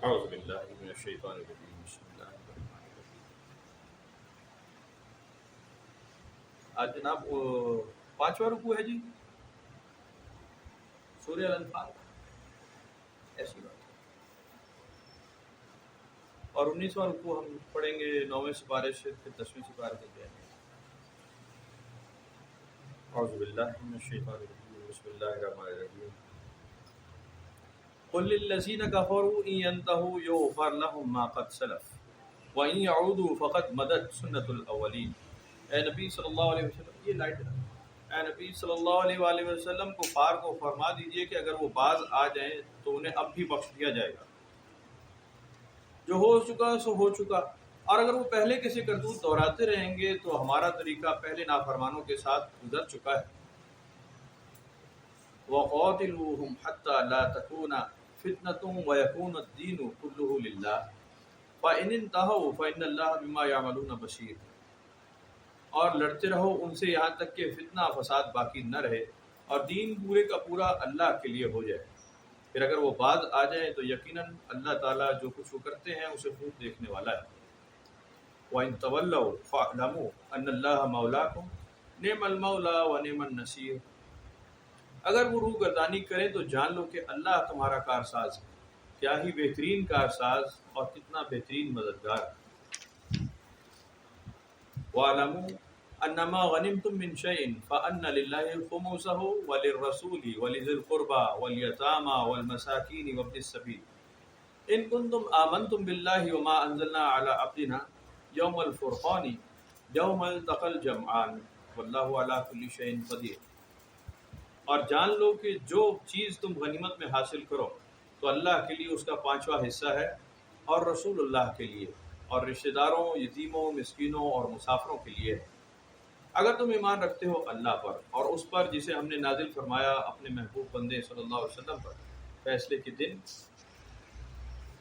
اعوذ باللہ من الشیطان الرجیم بسم اللہ الرحمن الرحیم۔ آج جناب پانچواں رکوع ہے جی سورہ الانفال، ایسی بات ہے، اور 19واں رکوع ہم پڑھیں گے 9ویں سپارے سے پھر 10ویں سپارے تک جائیں گے۔ اعوذ باللہ من الشیطان الرجیم بسم اللہ الرحمن الرحیم۔ قل للذین کفروا ان ينتهوا یغفر لهم ما قد سلف وان يعودوا فقد مدت سنت الاولین۔ اے نبی صلی اللہ علیہ وسلم، یہ لائٹ ہے، اے نبی صلی اللہ علیہ وآلہ وسلم کفار کو فرما دیجئے کہ اگر وہ باز آ جائیں تو انہیں اب بھی بخش دیا جائے گا، جو ہو چکا سو ہو چکا، اور اگر وہ پہلے کسی کرتوت دہراتے رہیں گے تو ہمارا طریقہ پہلے نافرمانوں کے ساتھ گزر چکا ہے۔ وَقَاتِلُوهُمْ حَتَّى لَا تَكُونَ فِتْنَةٌ وَيَكُونَ الدِّينُ كُلُّهُ لِلَّهِ فَإِنِ انْتَهَوْا فَإِنَّ اللَّهَ بِمَا يَعْمَلُونَ بَصِيرٌ۔ اور لڑتے رہو ان سے یہاں تک کہ فتنہ فساد باقی نہ رہے اور دین پورے کا پورا اللہ کے لیے ہو جائے، پھر اگر وہ باز آ جائیں تو یقیناً اللہ تعالیٰ جو کچھ وہ کرتے ہیں اسے خوب دیکھنے والا ہے۔ وَإِن تَوَلَّوْا فَاعْلَمُوا أَنَّ اللَّهَ مَوْلَاكُمْ نِعْمَ الْمَوْلَىٰ وَنِعْمَ النَّصِيرُ۔ اگر وہ روح گردانی کریں تو جان لو کہ اللہ تمہارا کارساز ہے، کیا ہی بہترین کارساز اور کتنا بہترین مددگار۔ وَاعْلَمُوا أَنَّمَا غَنِمْتُم مِّن شَيْءٍ فَأَنَّ لِلَّهِ خُمُسَهُ وَلِلرَّسُولِ وَلِذِي الْقُرْبَىٰ وَالْيَتَامَىٰ وَالْمَسَاكِينِ وَابْنِ السَّبِيلِ إِن كُنتُمْ آمَنتُم بِاللَّهِ وَمَا أَنزَلْنَا عَلَىٰ عَبْدِنَا يَوْمَ الْفُرْقَانِ يَوْمَ الْتَقَى الْجَمْعَانِ وَاللَّهُ عَلَىٰ كُلِّ شَيْءٍ قَدِيرٌ۔ اور جان لو کہ جو چیز تم غنیمت میں حاصل کرو تو اللہ کے لیے اس کا 5واں حصہ ہے، اور رسول اللہ کے لیے، اور رشتہ داروں، یتیموں، مسکینوں اور مسافروں کے لیے ہے، اگر تم ایمان رکھتے ہو اللہ پر اور اس پر جسے ہم نے نازل فرمایا اپنے محبوب بندے صلی اللہ علیہ وسلم پر، فیصلے کے دن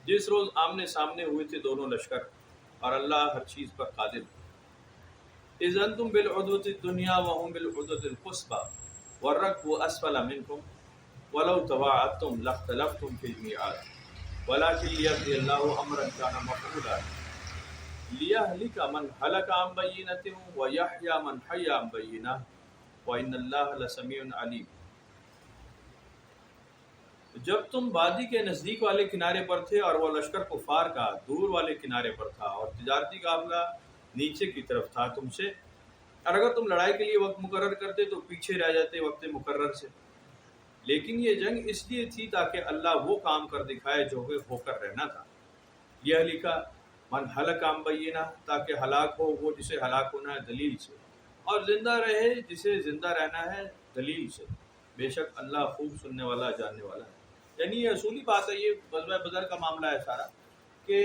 جس روز آمنے سامنے ہوئے تھے دونوں لشکر، اور اللہ ہر چیز پر قادر ہے۔ اذ انتم بالعدوۃ الدنیا وهم بالعدوۃ القصویٰ والركب اسفل منكم ولو تواعدتم لاختلفتم في الميعاد ولكن ليقضي الله امرا كان مفعولا ليهلك من هلك عن بينة ويحيى من حي عن بينة وان الله لسميع عليم۔ جب تم وادی کے نزدیک والے کنارے پر تھے اور وہ لشکر کفار کا دور والے کنارے پر تھا اور تجارتی قافلہ نیچے کی طرف تھا تم سے، اور اگر تم لڑائی کے لیے وقت مقرر کرتے تو پیچھے رہ جاتے وقت مقرر سے، لیکن یہ جنگ اس لیے تھی تاکہ اللہ وہ کام کر دکھائے جو ہو کر رہنا تھا۔ یہ لکھا من ہلاک عن بینہ، تاکہ ہلاک ہو وہ جسے ہلاک ہونا ہے دلیل سے، اور زندہ رہے جسے زندہ رہنا ہے دلیل سے، بے شک اللہ خوب سننے والا جاننے والا ہے۔ یعنی یہ اصولی بات ہے، یہ غزوہ بدر کا معاملہ ہے سارا، کہ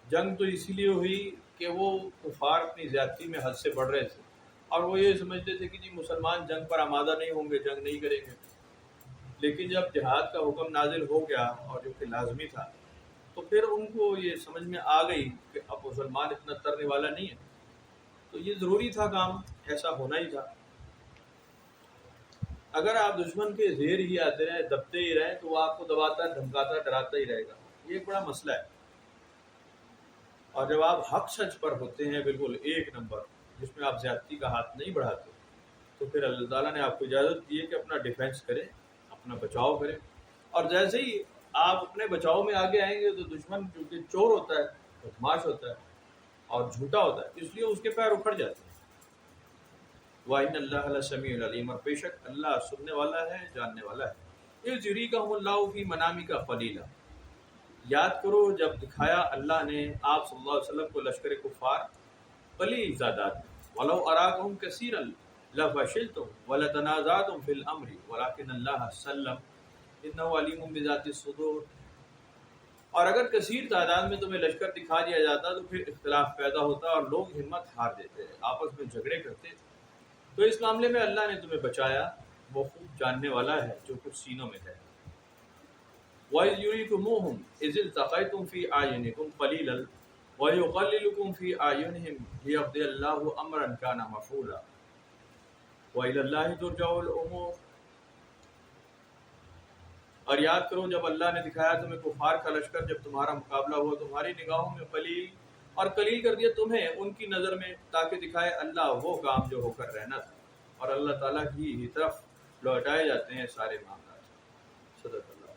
جنگ تو اسی لیے ہوئی کہ وہ کفار اپنی زیادتی میں حد سے بڑھ رہے تھے، اور وہ یہ سمجھتے تھے کہ جی مسلمان جنگ پر آمادہ نہیں ہوں گے، جنگ نہیں کریں گے، لیکن جب جہاد کا حکم نازل ہو گیا اور جو کہ لازمی تھا، تو پھر ان کو یہ سمجھ میں آ گئی کہ اب مسلمان اتنا ترنے والا نہیں ہے، تو یہ ضروری تھا، کام ایسا ہونا ہی تھا۔ اگر آپ دشمن کے زیر ہی آتے رہے، دبتے ہی رہے، تو وہ آپ کو دباتا، دھمکاتا، ڈراتا ہی رہے گا، یہ ایک بڑا مسئلہ ہے۔ اور جب آپ حق سچ پر ہوتے ہیں بالکل ایک نمبر، جس میں آپ زیادتی کا ہاتھ نہیں بڑھاتے، تو پھر اللہ تعالیٰ نے آپ کو اجازت دی ہے کہ اپنا ڈیفینس کریں، اپنا بچاؤ کریں، اور جیسے ہی آپ اپنے بچاؤ میں آگے آئیں گے تو دشمن کیونکہ چور ہوتا ہے، بدماش ہوتا ہے اور جھوٹا ہوتا ہے، اس لیے اس کے پیر اکھڑ جاتے ہیں۔ وَإِنَّ اللَّهَ لَسَمِيعٌ عَلِيمٌ، اور بے شک اللہ سننے والا ہے، جاننے والا ہے۔ اِذْ يُرِيكَهُمُ اللَّهُ فِي مَنَامِكَ قَلِيلًا، یاد کرو جب دکھایا اللہ نے آپ صلی اللہ علیہ وسلم کو لشکر کفار قلیل تعداد میں، وَلَوْ أَرَاكَهُمْ كَثِيرًا لَفَشِلْتُمْ وَلَتَنَازَعْتُمْ فِي الْأَمْرِ وَلَكِنَّ اللَّهَ سَلَّمَ إِنَّهُ عَلِيمٌ بِذَاتِ الصُّدُورِ۔ اور اگر کثیر تعداد میں تمہیں لشکر دکھا دیا جاتا تو پھر اختلاف پیدا ہوتا اور لوگ ہمت ہار دیتے، آپس میں جھگڑے کرتے، تو اس معاملے میں اللہ نے تمہیں بچایا، وہ خوب جاننے والا ہے جو کچھ سینوں میں ہے۔ وَإِذْ يُرِيكُمُوهُمْ إِذِ الْتَقَيْتُمْ فِي أَعْيُنِكُمْ قَلِيلًا وَيُقَلِّلُكُمْ فِي أَعْيُنِهِمْ لِيَقْضِيَ اللَّهُ أَمْرًا كَانَ مَفْعُولًا وَإِلَى اللَّهِ تُرْجَعُ الْأُمُورُ۔ اور یاد کرو جب اللہ نے دکھایا تمہیں کفار کا لشکر، جب تمہارا مقابلہ ہوا تمہاری نگاہوں میں قلیل، اور قلیل کر دیا تمہیں ان کی نظر میں، تاکہ دکھائے اللہ وہ کام جو ہو کر رہنا تھا، اور اللہ تعالیٰ کی ہی طرف لوٹائے جاتے ہیں سارے معاملات۔ صدق اللہ۔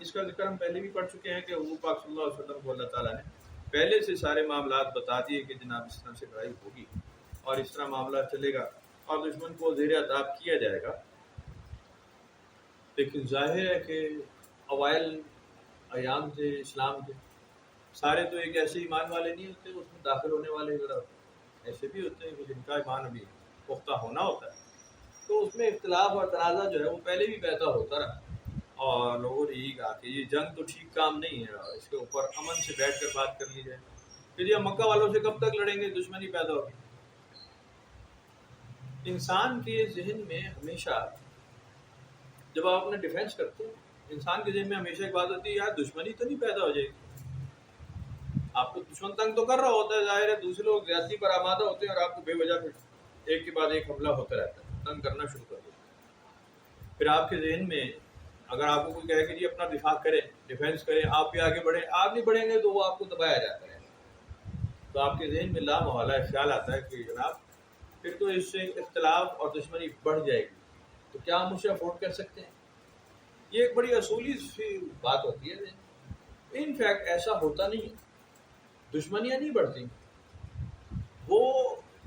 اس کا ذکر ہم پہلے بھی پڑھ چکے ہیں کہ حضور پاک صلی اللہ علیہ وسلم کو اللہ تعالیٰ نے پہلے سے سارے معاملات بتا دیے کہ جناب اس طرح سے لڑائی ہوگی اور اس طرح معاملہ چلے گا اور دشمن کو زیر عذاب کیا جائے گا۔ لیکن ظاہر ہے کہ اوائل ایام سے اسلام کے سارے تو ایک ایسے ایمان والے نہیں ہوتے، اس میں داخل ہونے والے ذرا ایسے بھی ہوتے ہیں کہ جن کا ایمان ابھی پختہ ہونا ہوتا ہے، تو اس میں اختلاف اور تنازع جو ہے وہ پہلے بھی پیدا ہوتا رہا، اور لوگوں نے یہی کہا کہ یہ جنگ تو ٹھیک کام نہیں ہے، اور اس کے اوپر امن سے بیٹھ کر بات کر لی جائے کہ جی ہم مکہ والوں سے کب تک لڑیں گے، دشمنی پیدا ہوگی۔ انسان کے ذہن میں ہمیشہ جب آپ اپنا ڈیفینس کرتے ہیں، انسان کے ذہن میں ہمیشہ ایک بات ہوتی ہے یار دشمنی تو نہیں پیدا ہو جائے گی۔ آپ کو دشمن تنگ تو کر رہا ہوتا ہے، ظاہر ہے دوسرے لوگ زیادتی پر آمادہ ہوتے ہیں اور آپ کو بے وجہ پھر ایک کے بعد ایک حملہ ہوتا رہتا ہے، تنگ کرنا شروع کر دیتا ہے۔ پھر آپ کے ذہن میں اگر آپ کو کوئی کہے کہ جی اپنا دفاع کریں، ڈیفینس کریں، آپ بھی آگے بڑھیں، آپ نہیں بڑھیں گے تو وہ آپ کو دبایا جاتا ہے، تو آپ کے ذہن میں لامحالہ خیال آتا ہے کہ جناب پھر تو اس سے اختلاف اور دشمنی بڑھ جائے گی، تو کیا ہم اسے افورڈ کر سکتے ہیں؟ یہ ایک بڑی اصولی سی بات ہوتی ہے۔ ان فیکٹ ایسا ہوتا نہیں ہے، دشمنیاں نہیں بڑھتی، وہ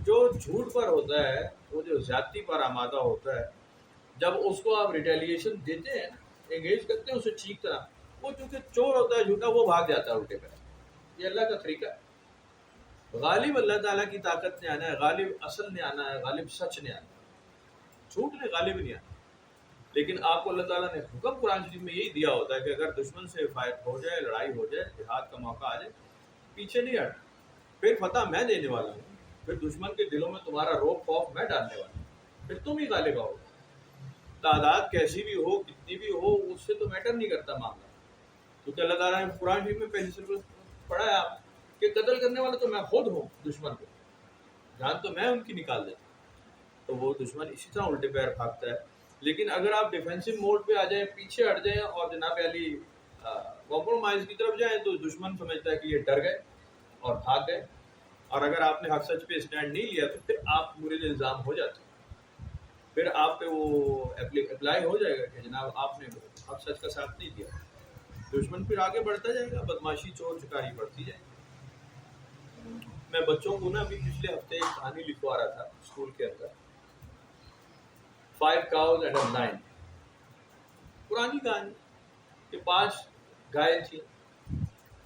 جو جھوٹ پر ہوتا ہے، وہ جو زیادتی پر آمادہ ہوتا ہے، جب اس کو آپ ریٹیلیشن دیتے ہیں، انگیج کرتے ہیں اسے ٹھیک طرح، وہ چونکہ چور ہوتا ہے جھوٹا، وہ بھاگ جاتا ہے الٹے پہ۔ یہ اللہ کا طریقہ ہے۔ غالب اللہ تعالیٰ کی طاقت نے آنا ہے، غالب اصل نے آنا ہے، غالب سچ نے آنا ہے، جھوٹ نے غالب نہیں آنا۔ لیکن آپ کو اللہ تعالیٰ نے حکم قرآن شریف میں یہی دیا ہوتا ہے کہ اگر دشمن سے فائٹ ہو جائے، لڑائی ہو جائے، جہاد کا موقع آ جائے، پیچھے نہیں ہٹنا، پھر فتح میں دینے والا ہوں، پھر دشمن کے دلوں میں تمہارا روب خوف میں ڈالنے والا ہوں، پھر تم ہی غالب آؤ۔ تعداد کیسی بھی ہو، کتنی بھی ہو، اس سے تو میٹر نہیں کرتا معاملہ، کیونکہ اللہ تعالیٰ نے قرآن شریف میں پہلی صورت پڑھا ہے آپ کہ قتل کرنے والا تو میں خود ہوں، دشمن کو جان تو میں ان کی نکال دیتا ہوں، تو وہ دشمن اسی طرح الٹے پیر بھاگتا ہے۔ لیکن اگر آپ ڈیفینسو موڈ پہ آ جائیں، پیچھے ہٹ جائیں اور جناب علی کمپرومائز کی طرف جائیں، تو دشمن سمجھتا ہے کہ یہ ڈر گئے اور بھاگ گئے، اور اگر آپ نے حق سچ پہ اسٹینڈ نہیں لیا تو پھر آپ مورد الزام ہو جاتے ہیں، پھر آپ پہ وہ اپلائی ہو جائے گا کہ جناب آپ نے حق سچ کا ساتھ نہیں دیا، دشمن پھر آگے بڑھتا جائے گا، بدماشی چور چکاری بڑھتی جائے گی۔ میں بچوں کو نا ابھی پچھلے ہفتے ایک کہانی لکھوا رہا تھا اسکول کے اندر، 5 cows and a lion، پرانی کہانی کہ 5 گائے تھی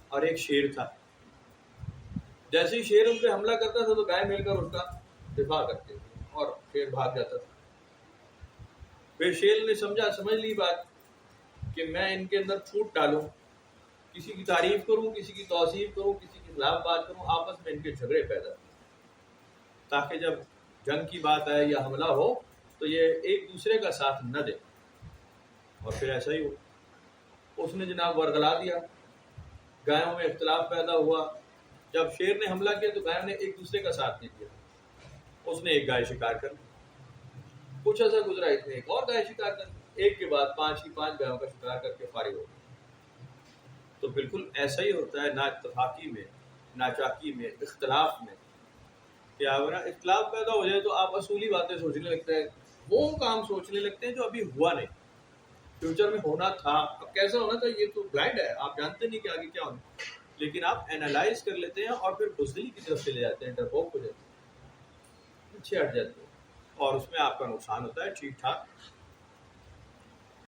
اور ایک شیر تھا۔ جیسے ہی شیر ان پہ حملہ کرتا تھا تو گائے مل کر اس کا دفاع کرتے تھے اور شیر بھاگ جاتا تھا۔ پھر شیر نے سمجھ لی بات کہ میں ان کے اندر پھوٹ ڈالوں، کسی کی تعریف کروں، کسی کی توصیف کروں، کسی کے خلاف بات کروں، آپس میں ان کے جھگڑے پیدا ہوں، تاکہ جب جنگ کی بات آئے یا حملہ ہو تو یہ ایک دوسرے کا ساتھ نہ دے۔ اور پھر ایسا ہی ہو، اس نے جناب ورغلا دیا، گایوں میں اختلاف پیدا ہوا، جب شیر نے حملہ کیا تو گایوں نے ایک دوسرے کا ساتھ نہیں دیا، اس نے ایک گائے شکار کر لی، کچھ ایسا گزرا اس نے ایک اور گائے شکار کر لی، ایک کے بعد 5 گایوں کا شکار کر کے فارغ ہو گیا۔ تو بالکل ایسا ہی ہوتا ہے نا اتفاقی میں، ناچاکی میں، اختلاف میں، کہ اگر اختلاف پیدا ہو جائے تو آپ اصولی باتیں سوچنے لگتے ہیں، وہ کام سوچنے لگتے ہیں جو ابھی ہوا نہیں، فیوچر میں ہونا تھا، اب کیسا ہونا تھا یہ تو بلائنڈ ہے، آپ جانتے نہیں کہ آگے کیا ہونا، لیکن آپ اینالائز کر لیتے ہیں اور پھر بزدلی کی طرف چلے جاتے ہیں، ڈرپوک ہو جاتے ہیں، پیچھے ہٹ جاتے ہیں، اور اس میں آپ کا نقصان ہوتا ہے۔ ٹھیک ٹھاک